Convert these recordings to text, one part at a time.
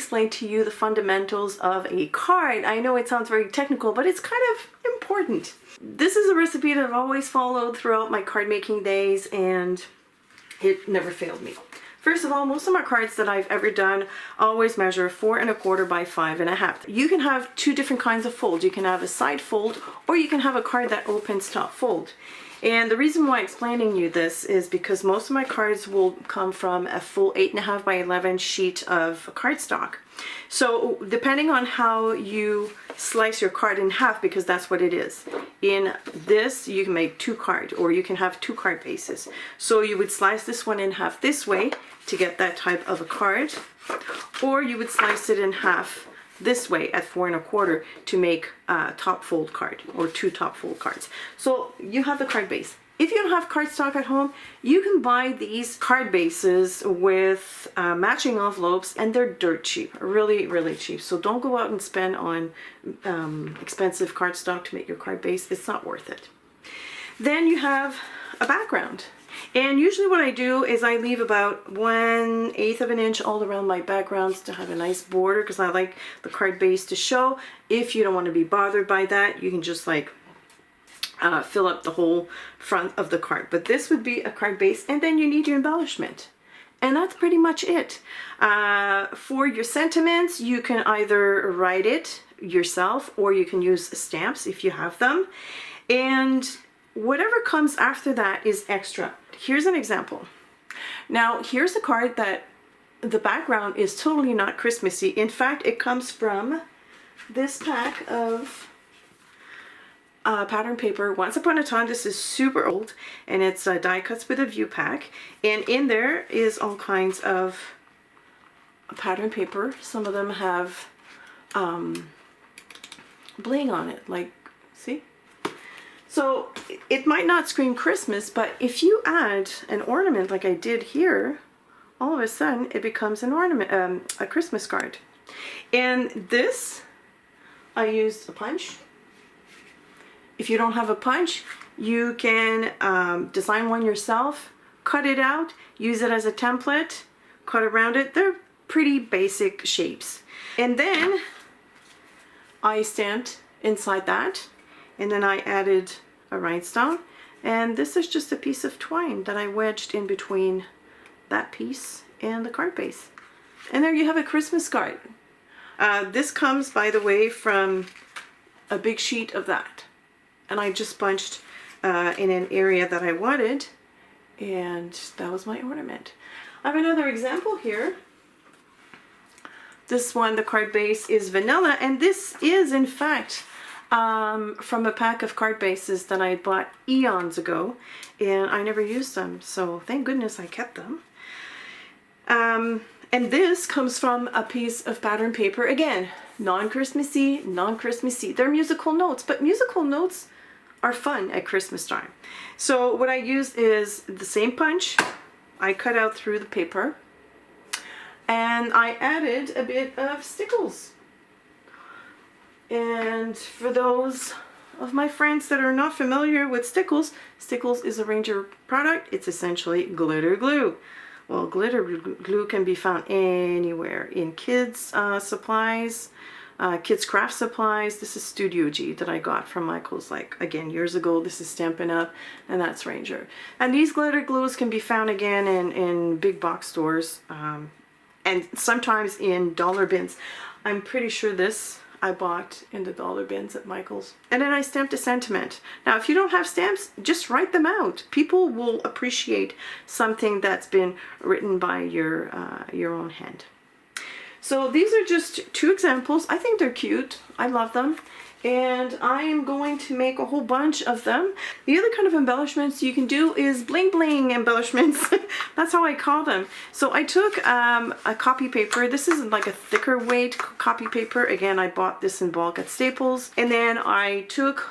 explain to you the fundamentals of a card. I know it sounds very technical, but it's kind of important. This is a recipe that I've always followed throughout my card making days, and it never failed me. First of all, most of my cards that I've ever done always measure 4 1/4 by 5 1/2. You can have two different kinds of folds. You can have a side fold, or you can have a card that opens top fold. And the reason why I'm explaining you this is because most of my cards will come from a full 8 1/2 by 11 sheet of cardstock. So depending on how you slice your card in half, because that's what it is. In this, you can make 2 cards, or you can have 2 card bases. So you would slice this one in half this way to get that type of a card, or you would slice it in half this way at 4 1/4 to make a top fold card, or 2 top fold cards. So you have the card base. If you don't have cardstock at home, you can buy these card bases with matching envelopes, and they're dirt cheap, really, really cheap. So don't go out and spend on expensive cardstock to make your card base. It's not worth it. Then you have a background. And usually what I do is I leave about 1/8 of an inch all around my backgrounds to have a nice border, because I like the card base to show. If you don't want to be bothered by that, you can just like fill up the whole front of the card. But this would be a card base, and then you need your embellishment. And that's pretty much it. For your sentiments, you can either write it yourself, or you can use stamps if you have them. And whatever comes after that is extra. Here's an example. Now, here's a card that the background is totally not Christmassy. In fact, it comes from this pack of pattern paper. Once upon a time, this is super old, and it's die cuts with a view pack, and in there is all kinds of pattern paper. Some of them have bling on it, like, see? So it might not scream Christmas, but if you add an ornament like I did here, all of a sudden it becomes an ornament, a Christmas card. And this, I used a punch. If you don't have a punch, you can design one yourself, cut it out, use it as a template, cut around it. They're pretty basic shapes. And then I stamped inside that, and then I added a rhinestone. And this is just a piece of twine that I wedged in between that piece and the card base. And there you have a Christmas card. This comes, by the way, from a big sheet of that. And I just punched in an area that I wanted, and that was my ornament. I have another example here. This one, the card base is vanilla, and this is in fact from a pack of card bases that I bought eons ago, and I never used them, so thank goodness I kept them. And this comes from a piece of pattern paper, again, non-Christmassy, non-Christmassy. They're musical notes, but musical notes are fun at Christmas time. So what I used is the same punch. I cut out through the paper, and I added a bit of stickles. And for those of my friends that are not familiar with stickles, stickles is a Ranger product. It's essentially glitter glue. Well, glitter glue can be found anywhere, in kids supplies, kids craft supplies. This is Studio G that I got from Michael's, like, again, years ago. This is Stampin' Up, and that's Ranger. And these glitter glues can be found again in big box stores, and sometimes in dollar bins. I'm pretty sure this I bought in the dollar bins at Michael's. And then I stamped a sentiment. Now, if you don't have stamps, just write them out. People will appreciate something that's been written by your own hand. So these are just 2 examples. I think they're cute. I love them. And I am going to make a whole bunch of them. The other kind of embellishments you can do is bling bling embellishments. That's how I call them. So I took a copy paper. This is like a thicker weight copy paper. Again, I bought this in bulk at Staples. And then I took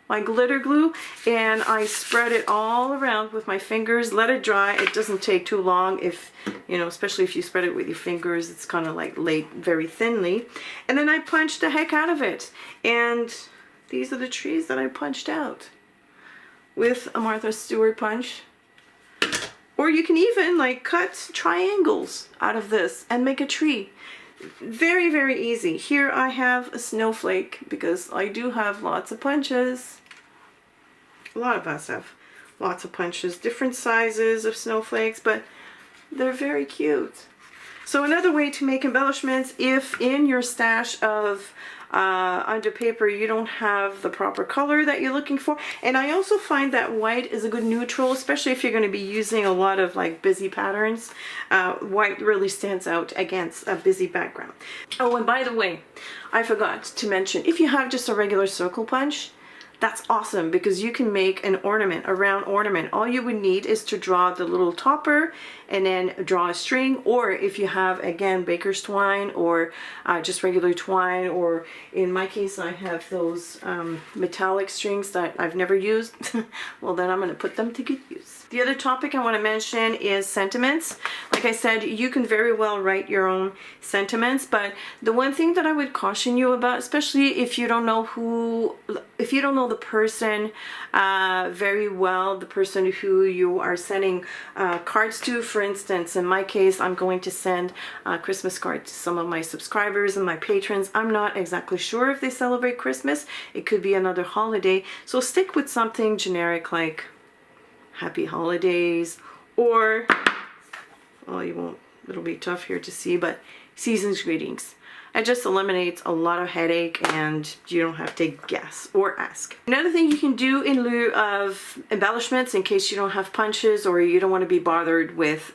my glitter glue and I spread it all around with my fingers, let it dry. It doesn't take too long, if you know, especially if you spread it with your fingers. It's kind of like laid very thinly. And then I punched the heck out of it, and these are the trees that I punched out with a Martha Stewart punch. Or you can even like cut triangles out of this and make a tree. very, very easy. Here I have a snowflake because I do have lots of punches. A lot of us have lots of punches, different sizes of snowflakes, but they're very cute. So another way to make embellishments, if in your stash of under paper you don't have the proper color that you're looking for, and I also find that white is a good neutral, especially if you're going to be using a lot of like busy patterns. White really stands out against a busy background. Oh, and by the way, I forgot to mention, if you have just a regular circle punch, that's awesome because you can make an ornament, a round ornament. All you would need is to draw the little topper and then draw a string, or if you have, again, baker's twine or just regular twine, or in my case I have those metallic strings that I've never used, well then I'm going to put them to good use. The other topic I want to mention is sentiments. Like I said, you can very well write your own sentiments, but the one thing that I would caution you about, especially if you don't know the person very well, the person who you are sending cards to. For instance, in my case, I'm going to send a Christmas card to some of my subscribers and my patrons. I'm not exactly sure if they celebrate Christmas. It could be another holiday. So stick with something generic like Happy Holidays, or, well, you won't, it'll be tough here to see, but Season's Greetings. It just eliminates a lot of headache and you don't have to guess or ask. Another thing you can do in lieu of embellishments, in case you don't have punches or you don't want to be bothered with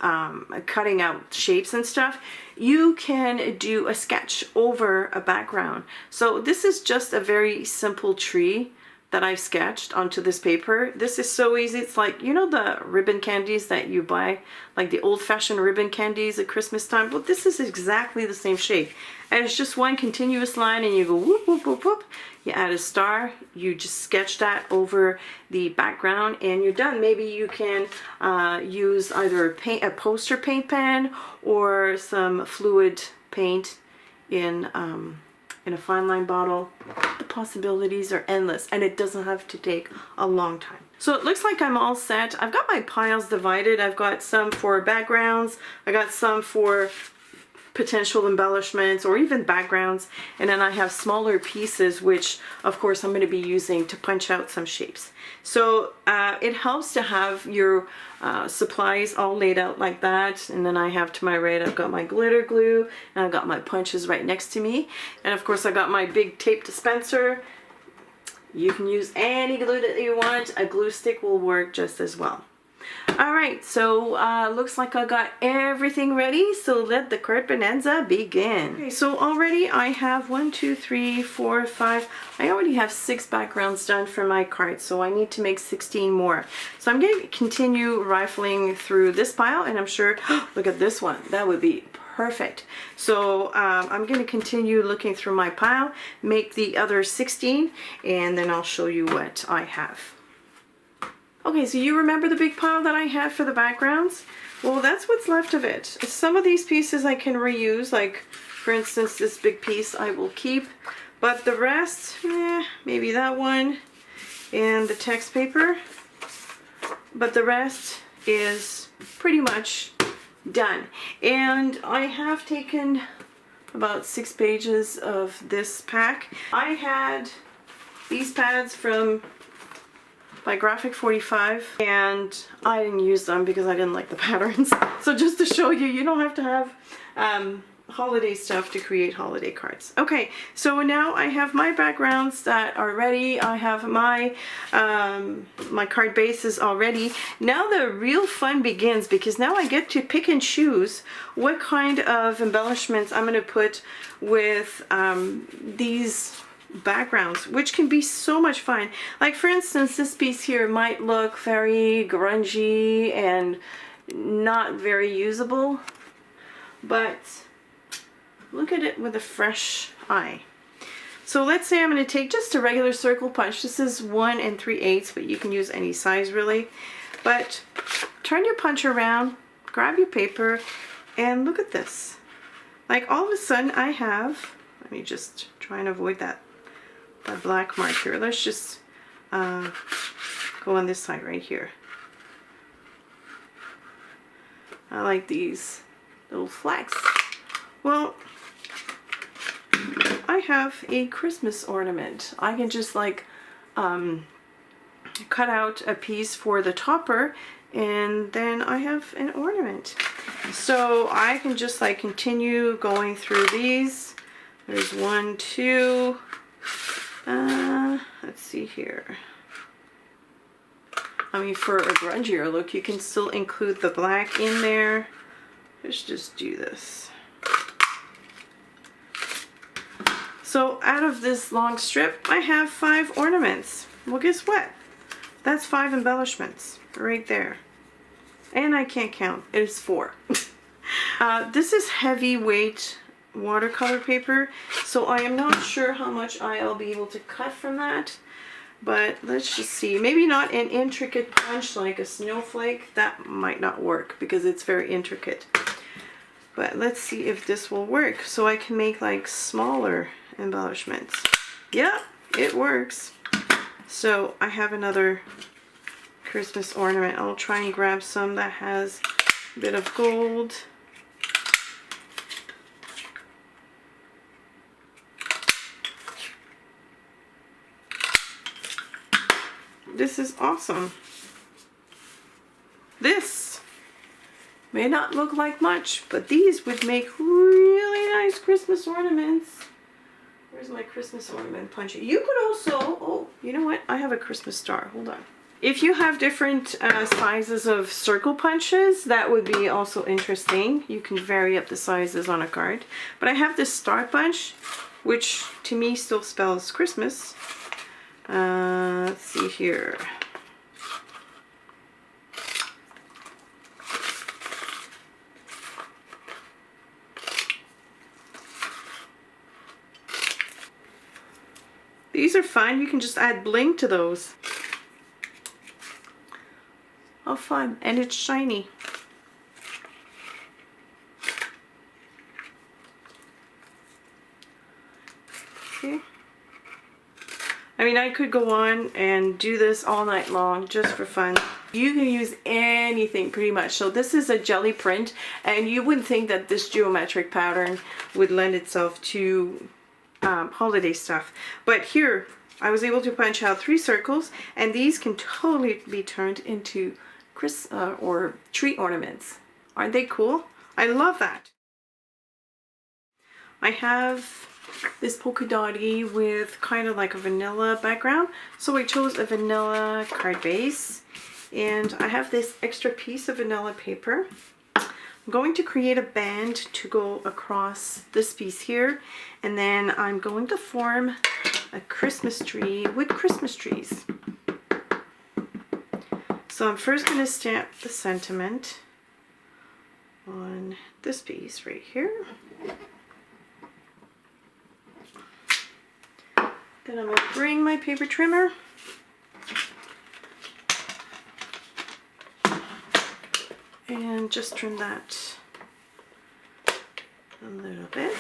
cutting out shapes and stuff, you can do a sketch over a background. So this is just a very simple tree that I've sketched onto this paper. This is so easy. It's like, you know, the ribbon candies that you buy, like the old-fashioned ribbon candies at Christmas time? Well, this is exactly the same shape. And it's just one continuous line and you go whoop, whoop, whoop, whoop. You add a star, you just sketch that over the background and you're done. Maybe you can use either a poster paint pen or some fluid paint in a fine line bottle. The possibilities are endless and it doesn't have to take a long time. So it looks like I'm all set. I've got my piles divided. I've got some for backgrounds, I got some for potential embellishments or even backgrounds, and then I have smaller pieces which of course I'm going to be using to punch out some shapes. So it helps to have your supplies all laid out like that, and then I have to my right, I've got my glitter glue and I've got my punches right next to me, and of course I got my big tape dispenser. You can use any glue that you want. A glue stick will work just as well. Alright, so looks like I got everything ready, so let the card bonanza begin. Okay, so already I have 1, 2, 3, 4, 5, I already have 6 backgrounds done for my cards, so I need to make 16 more. So I'm going to continue rifling through this pile, and I'm sure, look at this one, that would be perfect. So I'm going to continue looking through my pile, make the other 16, and then I'll show you what I have. Okay, so you remember the big pile that I had for the backgrounds? Well, that's what's left of it. Some of these pieces I can reuse, like for instance this big piece I will keep, but the rest, maybe that one and the text paper, but the rest is pretty much done. And I have taken about 6 pages of this pack. I had these pads from by Graphic 45 and I didn't use them because I didn't like the patterns. So just to show you, you don't have to have holiday stuff to create holiday cards. Okay, so now I have my backgrounds that are ready. I have my my card bases already. Now the real fun begins, because now I get to pick and choose what kind of embellishments I'm going to put with these backgrounds, which can be so much fun. Like for instance, this piece here might look very grungy and not very usable, but look at it with a fresh eye. So let's say I'm going to take just a regular circle punch. This is 1 3/8, but you can use any size really. But turn your punch around, grab your paper, and look at this. Like all of a sudden I have, let me just try and avoid that black mark here. Let's just go on this side right here. I like these little flags. Well, I have a Christmas ornament. I can just like cut out a piece for the topper, and then I have an ornament. So I can just like continue going through these. There's 1, 2, let's see here. I mean, for a grungier look, you can still include the black in there. Let's just do this. So out of this long strip, I have 5 ornaments. Well, guess what? That's 5 embellishments right there. And I can't count. It is 4. This is heavyweight watercolor paper, so I am not sure how much I'll be able to cut from that. But let's just see. Maybe not an intricate punch like a snowflake. That might not work because it's very intricate. But let's see if this will work. So I can make like smaller embellishments. Yeah, it works. So I have another Christmas ornament. I'll try and grab some that has a bit of gold. This is awesome. This may not look like much, but these would make really nice Christmas ornaments. Where's my Christmas ornament puncher? You could also, oh, you know what? I have a Christmas star. Hold on. If you have different sizes of circle punches, that would be also interesting. You can vary up the sizes on a card. But I have this star punch, which to me still spells Christmas. Let's see here. These are fun. You can just add bling to those. Oh, fun. And it's shiny. Okay. I mean, I could go on and do this all night long just for fun. You can use anything pretty much. So this is a jelly print, and you wouldn't think that this geometric pattern would lend itself to holiday stuff. But here, I was able to punch out 3 circles, and these can totally be turned into or tree ornaments. Aren't they cool? I love that. I have this polka dotty with kind of like a vanilla background, so I chose a vanilla card base, and I have this extra piece of vanilla paper. I'm going to create a band to go across this piece here, and then I'm going to form a Christmas tree with Christmas trees. So I'm first going to stamp the sentiment on this piece right here. Then I'm going to bring my paper trimmer and just trim that a little bit.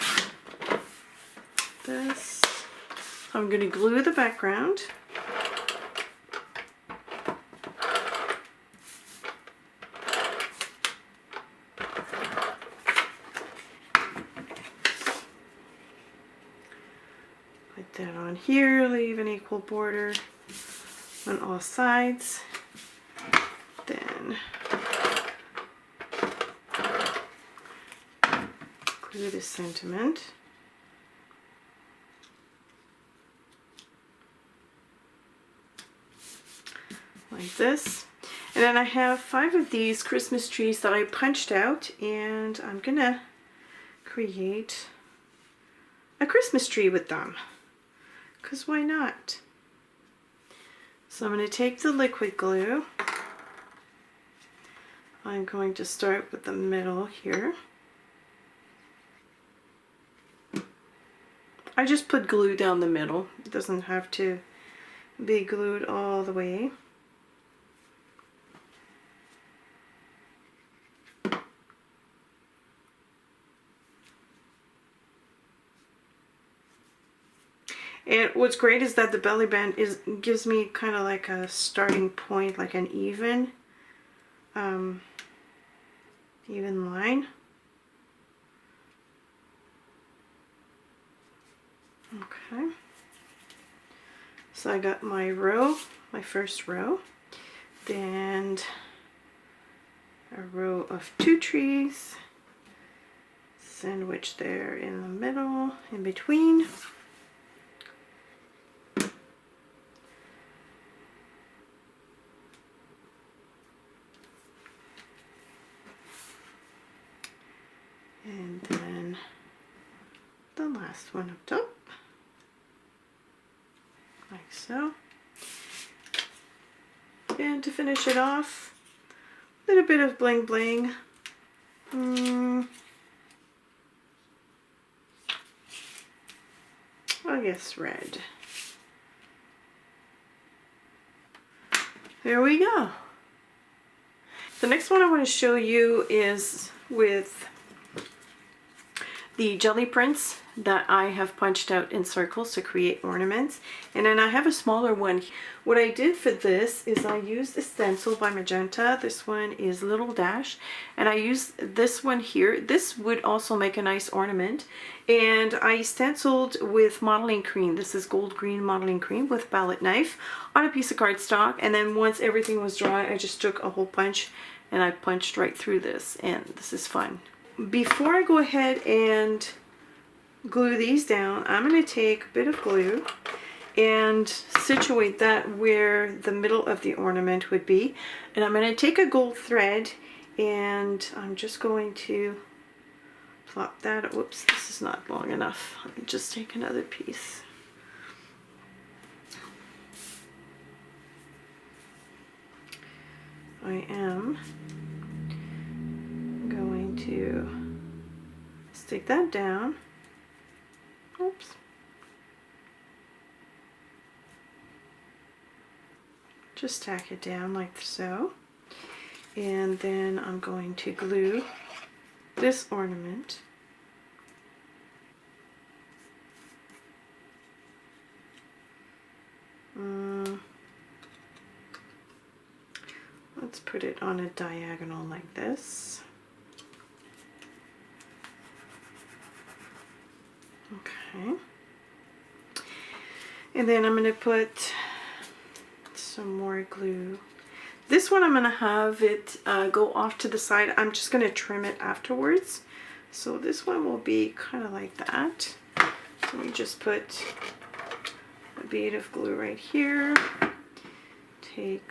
This. I'm going to glue the background. Put that on here, leave an equal border on all sides. Then glue the sentiment. Like this. And then I have 5 of these Christmas trees that I punched out, and I'm gonna create a Christmas tree with them, because why not? So I'm going to take the liquid glue. I'm going to start with the middle here. I just put glue down the middle. It doesn't have to be glued all the way. And what's great is that the belly band gives me kind of like a starting point, like an even line. Okay. So I got my row, my first row, then a row of 2 trees, sandwich there in the middle, in between. And then the last one up top, like so. And to finish it off, a little bit of bling bling. I guess red. There we go. The next one I want to show you is with the jelly prints that I have punched out in circles to create ornaments. And then I have a smaller one. What I did for this is I used a stencil by Magenta. This one is Little Dash. And I used this one here. This would also make a nice ornament. And I stenciled with modeling cream. This is gold green modeling cream with palette knife on a piece of cardstock. And then once everything was dry, I just took a hole punch and I punched right through this. And this is fun. Before I go ahead and glue these down, I'm going to take a bit of glue and situate that where the middle of the ornament would be. And I'm going to take a gold thread and I'm just going to plop that. Whoops, this is not long enough. Let me just take another piece. I am going to stick that down. Oops. Just tack it down like so. And then I'm going to glue this ornament let's put it on a diagonal like this. Okay. And then I'm going to put some more glue. This one I'm going to have it go off to the side. I'm just going to trim it afterwards. So this one will be kind of like that. So we just put a bead of glue right here. Take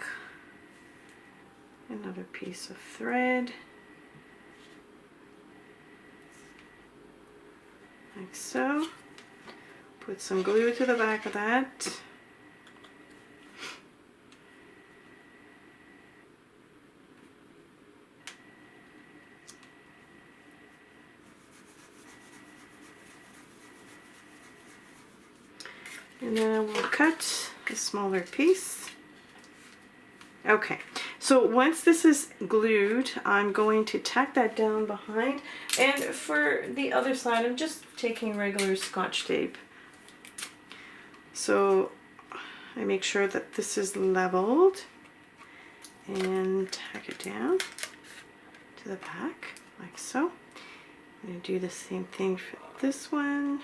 another piece of thread. Like so. Put some glue to the back of that. And then I will cut a smaller piece. Okay, so once this is glued, I'm going to tack that down behind. And for the other side, I'm just taking regular Scotch tape. So I make sure that this is leveled and tack it down to the back, like so. I'm going to do the same thing for this one.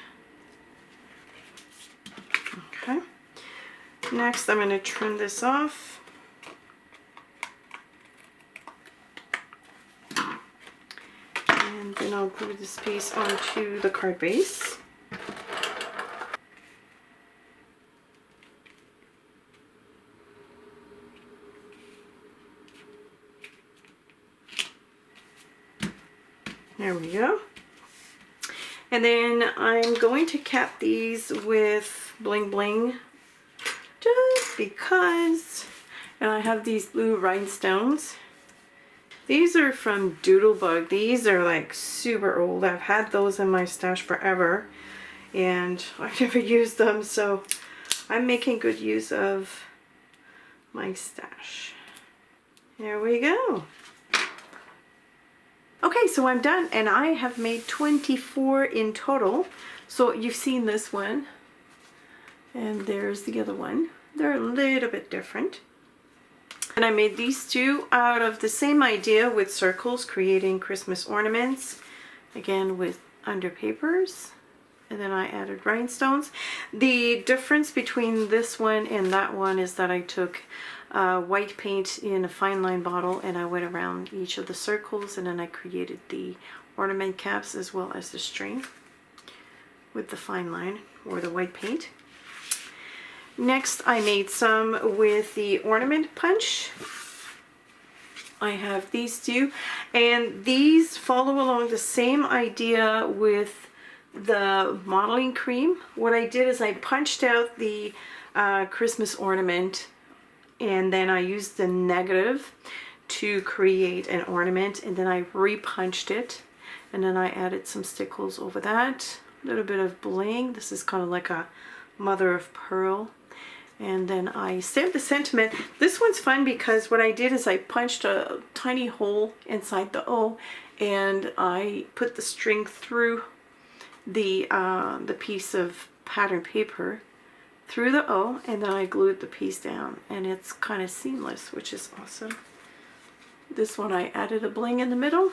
Okay. Next, I'm going to trim this off. And then I'll glue this piece onto the card base. There we go. And then I'm going to cap these with bling bling just because. And I have these blue rhinestones. These are from Doodlebug. These are like super old. I've had those in my stash forever and I've never used them, so I'm making good use of my stash. There we go. Okay, so I'm done and I have made 24 in total. So you've seen this one and there's the other one. They're a little bit different. And I made these two out of the same idea with circles, creating Christmas ornaments. Again with underpapers. and then I added rhinestones. The difference between this one and that one is that I took white paint in a fine line bottle and I went around each of the circles, and then I created the ornament caps as well as the string with the fine line or the white paint. Next, I made some with the ornament punch. I have these two, and these follow along the same idea with the modeling cream. What I did is I punched out the Christmas ornament, and then I used the negative to create an ornament, and then I repunched it, and then I added some stickles over that, a little bit of bling. This is kind of like a mother of pearl. And then I stamped the sentiment. This one's fun because what I did is I punched a tiny hole inside the O, and I put the string through the piece of pattern paper through the O, and then I glued the piece down, and it's kind of seamless, which is awesome. This one I added a bling in the middle.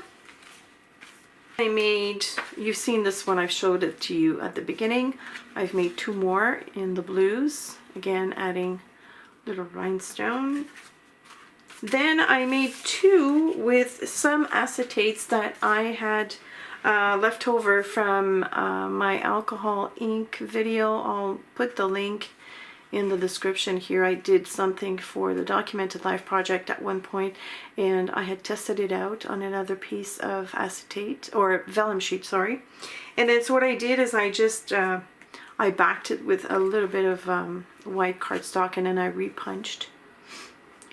I made, you've seen this one, I've showed it to you at the beginning. I've made two more in the blues, again adding little rhinestone. Then I made two with some acetates that I had left over from my alcohol ink video. I'll put the link in the description here. I did something for the Documented Life project at one point, and I had tested it out on another piece of acetate, or vellum sheet, sorry. And then so what I did is I just I backed it with a little bit of white cardstock, and then I repunched,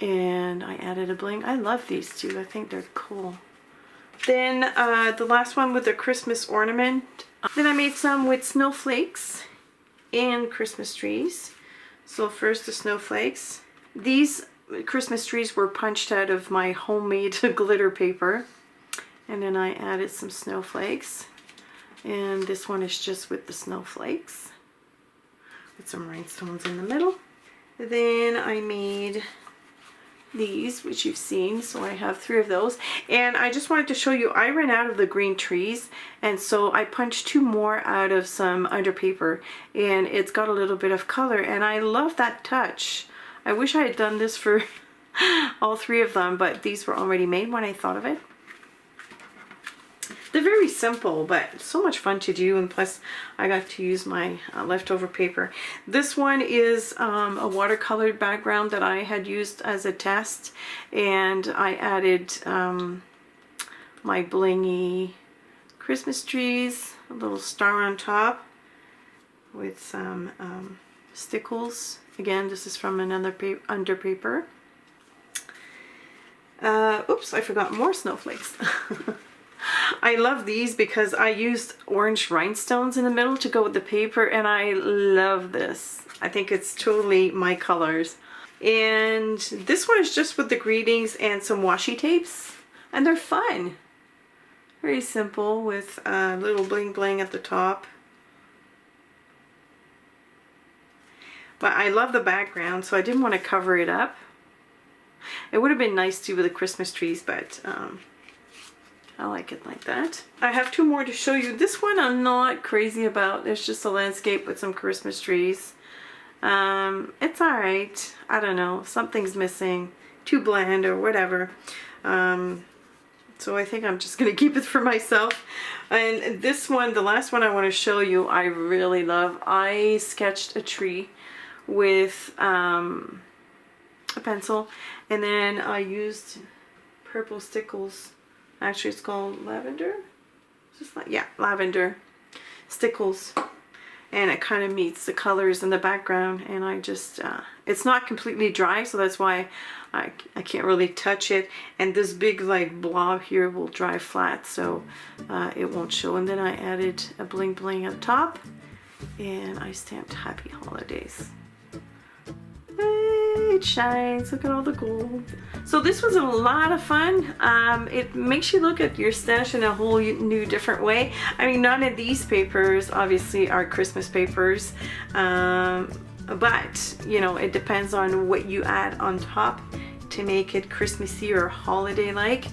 and I added a bling. I love these two. I think they're cool. Then the last one with the Christmas ornament. Then I made some with snowflakes and Christmas trees. So first the snowflakes. These Christmas trees were punched out of my homemade glitter paper. And then I added some snowflakes. And this one is just with the snowflakes, with some rhinestones in the middle. Then I made these, which you've seen, so I have 3 of those. And I just wanted to show you, I ran out of the green trees, and so I punched 2 more out of some underpaper, and it's got a little bit of color, and I love that touch. I wish I had done this for all 3 of them, but these were already made when I thought of it. They're very simple, but so much fun to do, and plus I got to use my leftover paper. This one is a watercolored background that I had used as a test, and I added my blingy Christmas trees, a little star on top with some stickles. Again, this is from another underpaper. Oops, I forgot more snowflakes. I love these because I used orange rhinestones in the middle to go with the paper, and I love this. I think it's totally my colors. And this one is just with the greetings and some washi tapes, and they're fun. Very simple with a little bling bling at the top. But I love the background, so I didn't want to cover it up. It would have been nice too with the Christmas trees, but I like it like that. I have 2 more to show you. This one I'm not crazy about. It's just a landscape with some Christmas trees. It's alright. I don't know. Something's missing. Too bland or whatever. So I think I'm just going to keep it for myself. And this one, the last one I want to show you, I really love. I sketched a tree with a pencil, and then I used purple stickles. Actually, it's called lavender. Just like, yeah, lavender stickles, and it kind of meets the colors in the background. And I just, it's not completely dry, so that's why I can't really touch it. And this big like blob here will dry flat, so it won't show. And then I added a bling bling up top, and I stamped Happy Holidays. It shines. Look at all the gold. So this was a lot of fun. It makes you look at your stash in a whole new different way. I mean, none of these papers obviously are Christmas papers, but you know, it depends on what you add on top to make it Christmassy or holiday-like.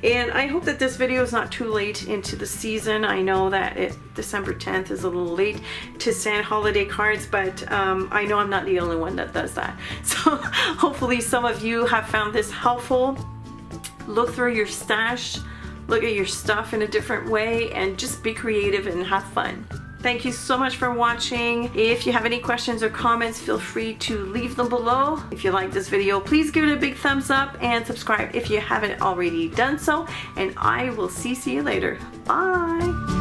And I hope that this video is not too late into the season. I know that December 10th is a little late to send holiday cards, but I know I'm not the only one that does that. So hopefully some of you have found this helpful. Look through your stash, look at your stuff in a different way, and just be creative and have fun. Thank you so much for watching. If you have any questions or comments, feel free to leave them below. If you like this video, please give it a big thumbs up and subscribe if you haven't already done so. And I will see you later. Bye.